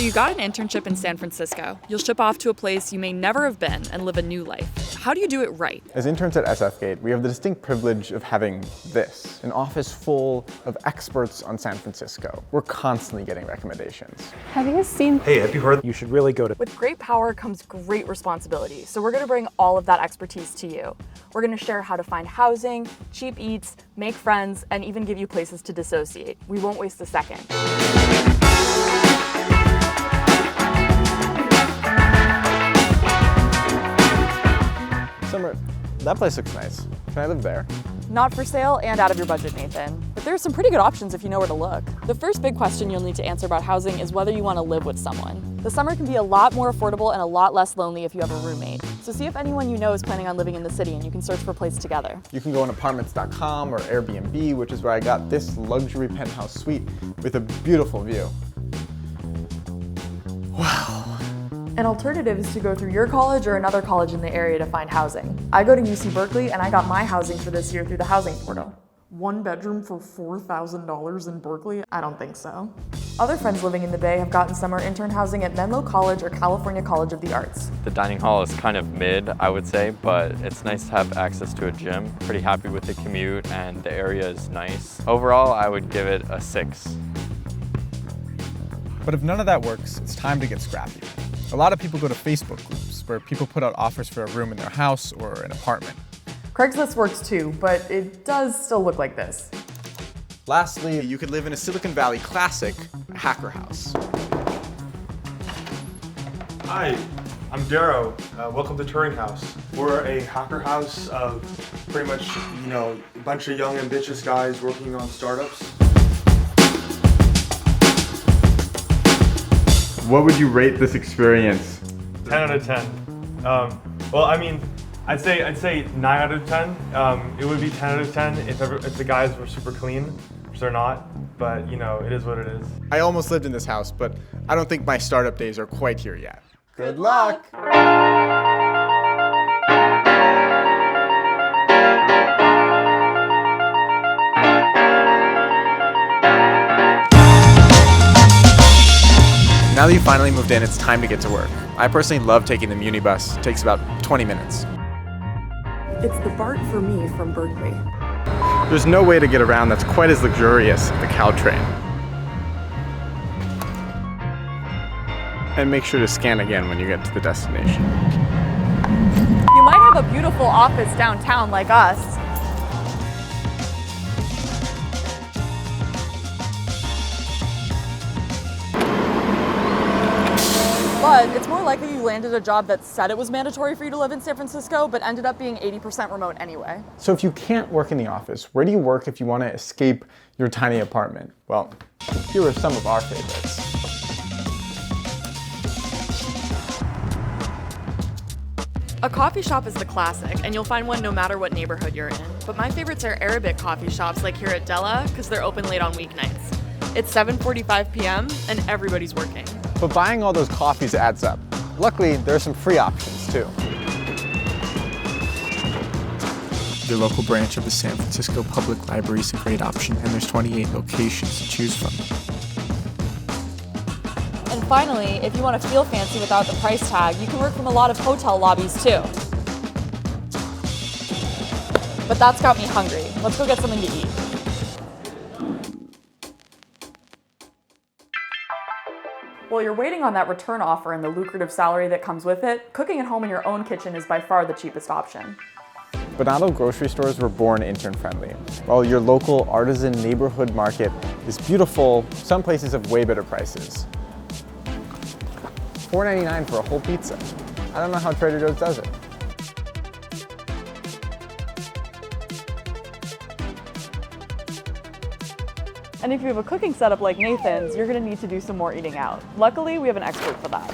So you got an internship in San Francisco. You'll ship off to a place you may never have been and live a new life. How do you do it right? As interns at SFGate, we have the distinct privilege of having this, an office full of experts on San Francisco. We're constantly getting recommendations. Have you seen? Hey, have you heard? You should really go to. With great power comes great responsibility. So we're gonna bring all of that expertise to you. We're gonna share how to find housing, cheap eats, make friends, and even give you places to dissociate. We won't waste a second. Summer, that place looks nice. Can I live there? Not for sale and out of your budget, Nathan. But there's some pretty good options if you know where to look. The first big question you'll need to answer about housing is whether you want to live with someone. The summer can be a lot more affordable and a lot less lonely if you have a roommate. So see if anyone you know is planning on living in the city and you can search for a place together. You can go on apartments.com or Airbnb, which is where I got this luxury penthouse suite with a beautiful view. Wow. An alternative is to go through your college or another college in the area to find housing. I go to UC Berkeley and I got my housing for this year through the housing portal. One bedroom for $4,000 in Berkeley? I don't think so. Other friends living in the Bay have gotten summer intern housing at Menlo College or California College of the Arts. The dining hall is kind of mid, I would say, but it's nice to have access to a gym. Pretty happy with the commute and the area is nice. Overall, I would give it a 6. But if none of that works, it's time to get scrappy. A lot of people go to Facebook groups where people put out offers for a room in their house or an apartment. Craigslist works too, but it does still look like this. Lastly, you could live in a Silicon Valley classic, a hacker house. Hi, I'm Darrow. Welcome to Turing House. We're a hacker house of pretty much, a bunch of young ambitious guys working on startups. What would you rate this experience? 10 out of 10. Well, I mean, I'd say 9 out of 10. It would be 10 out of 10 if the guys were super clean, which they're not. But it is what it is. I almost lived in this house, but I don't think my startup days are quite here yet. Good luck! Now that you finally moved in, it's time to get to work. I personally love taking the Muni bus. It takes about 20 minutes. It's the BART for me from Berkeley. There's no way to get around that's quite as luxurious as the Caltrain. And make sure to scan again when you get to the destination. You might have a beautiful office downtown like us. But it's more likely you landed a job that said it was mandatory for you to live in San Francisco, but ended up being 80% remote anyway. So if you can't work in the office, where do you work if you want to escape your tiny apartment? Well, here are some of our favorites. A coffee shop is the classic, and you'll find one no matter what neighborhood you're in. But my favorites are Arabic coffee shops like here at Della, because they're open late on weeknights. It's 7:45 p.m. and everybody's working. But buying all those coffees adds up. Luckily, there are some free options too. Your local branch of the San Francisco Public Library is a great option, and there's 28 locations to choose from. And finally, if you want to feel fancy without the price tag, you can work from a lot of hotel lobbies too. But that's got me hungry. Let's go get something to eat. While you're waiting on that return offer and the lucrative salary that comes with it, cooking at home in your own kitchen is by far the cheapest option. But not all grocery stores were born intern-friendly. While your local artisan neighborhood market is beautiful, some places have way better prices. $4.99 for a whole pizza. I don't know how Trader Joe's does it. And if you have a cooking setup like Nathan's, you're gonna need to do some more eating out. Luckily, we have an expert for that.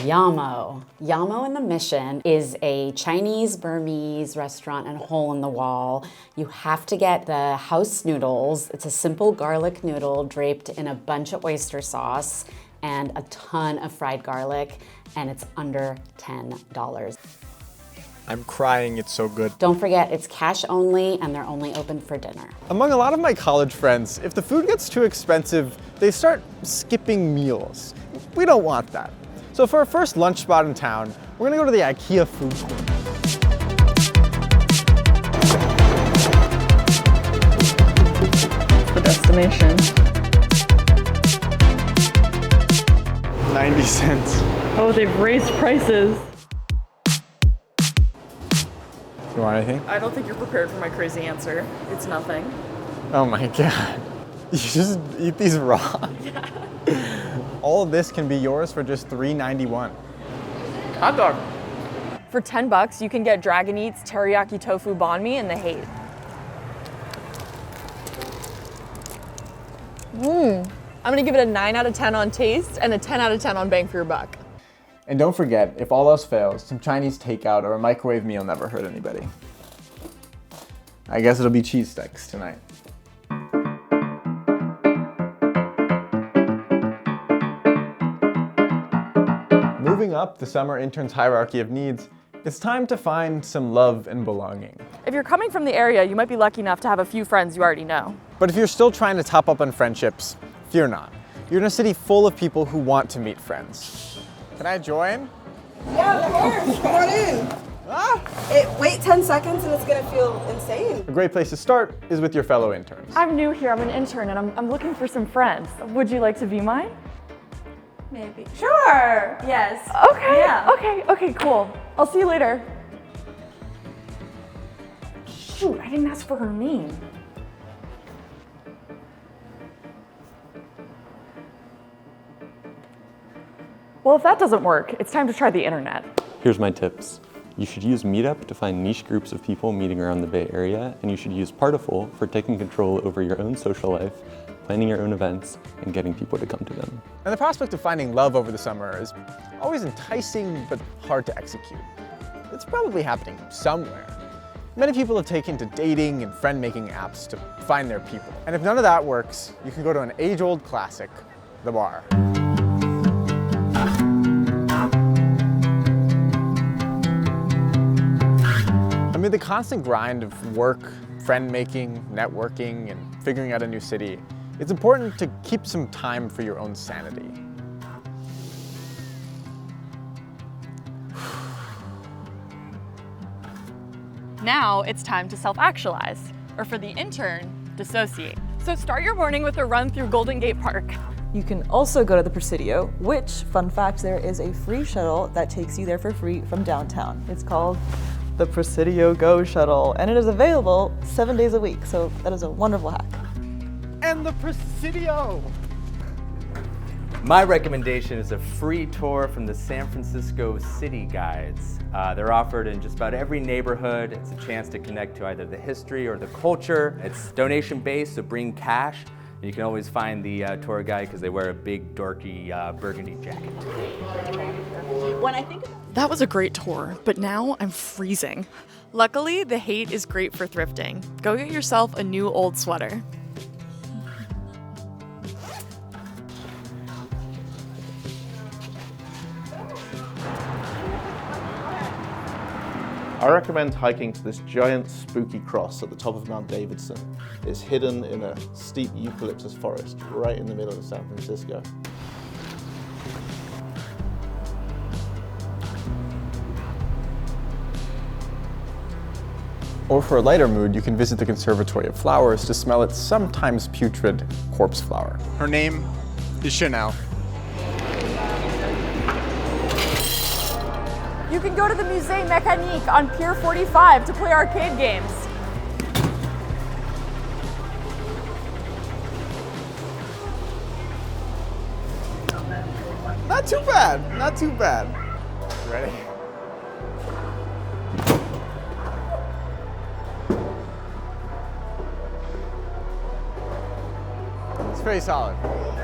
Yamo. Yamo in the Mission is a Chinese Burmese restaurant and hole in the wall. You have to get the house noodles. It's a simple garlic noodle draped in a bunch of oyster sauce and a ton of fried garlic, and it's under $10. I'm crying, it's so good. Don't forget, it's cash only and they're only open for dinner. Among a lot of my college friends, if the food gets too expensive, they start skipping meals. We don't want that. So for our first lunch spot in town, we're gonna go to the IKEA food court. The destination. 90 cents. Oh, they've raised prices. You want anything? I don't think you're prepared for my crazy answer. It's nothing. Oh my God. You just eat these raw? Yeah. All of this can be yours for just $3.91. Hot dog. For $10, you can get Dragon Eats teriyaki tofu banh mi and the hate. I'm gonna give it a 9 out of 10 on taste and a 10 out of 10 on bang for your buck. And don't forget, if all else fails, some Chinese takeout or a microwave meal never hurt anybody. I guess it'll be cheese sticks tonight. Moving up the summer intern's hierarchy of needs, it's time to find some love and belonging. If you're coming from the area, you might be lucky enough to have a few friends you already know. But if you're still trying to top up on friendships, fear not. You're in a city full of people who want to meet friends. Can I join? Yeah, of course. Come on in. Wait 10 seconds and it's gonna feel insane. A great place to start is with your fellow interns. I'm new here, I'm an intern, and I'm looking for some friends. Would you like to be mine? Maybe. Sure. Yes. Okay, Yeah. okay, cool. I'll see you later. Shoot, I didn't ask for her name. Well, if that doesn't work, it's time to try the internet. Here's my tips. You should use Meetup to find niche groups of people meeting around the Bay Area, and you should use Partiful for taking control over your own social life, planning your own events, and getting people to come to them. And the prospect of finding love over the summer is always enticing but hard to execute. It's probably happening somewhere. Many people have taken to dating and friend-making apps to find their people. And if none of that works, you can go to an age-old classic, the bar. Amid the constant grind of work, friend-making, networking, and figuring out a new city, it's important to keep some time for your own sanity. Now it's time to self-actualize, or for the intern, dissociate. So start your morning with a run through Golden Gate Park. You can also go to the Presidio, which, fun fact, there is a free shuttle that takes you there for free from downtown. It's called the Presidio Go Shuttle, and it is available 7 days a week, so that is a wonderful hack. And the Presidio! My recommendation is a free tour from the San Francisco City Guides. They're offered in just about every neighborhood. It's a chance to connect to either the history or the culture. It's donation-based, so bring cash. You can always find the tour guide because they wear a big, dorky burgundy jacket. That was a great tour, but now I'm freezing. Luckily, the hate is great for thrifting. Go get yourself a new old sweater. I recommend hiking to this giant spooky cross at the top of Mount Davidson. It's hidden in a steep eucalyptus forest right in the middle of San Francisco. Or for a lighter mood, you can visit the Conservatory of Flowers to smell its sometimes putrid corpse flower. Her name is Chanel. You can go to the Musée Mécanique on Pier 45 to play arcade games. Not too bad, not too bad. Ready? It's pretty solid,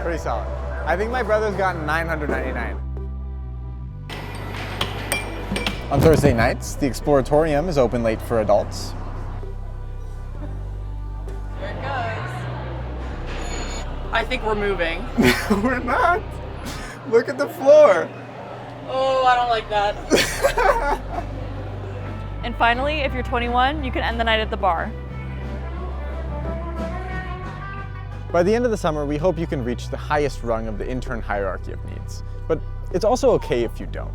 pretty solid. I think my brother's gotten 999. On Thursday nights, the Exploratorium is open late for adults. Here it goes. I think we're moving. We're not. Look at the floor. Oh, I don't like that. And finally, if you're 21, you can end the night at the bar. By the end of the summer, we hope you can reach the highest rung of the intern hierarchy of needs. But it's also okay if you don't.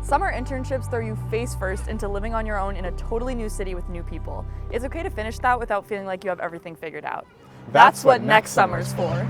Summer internships throw you face first into living on your own in a totally new city with new people. It's okay to finish that without feeling like you have everything figured out. That's what next summer's for.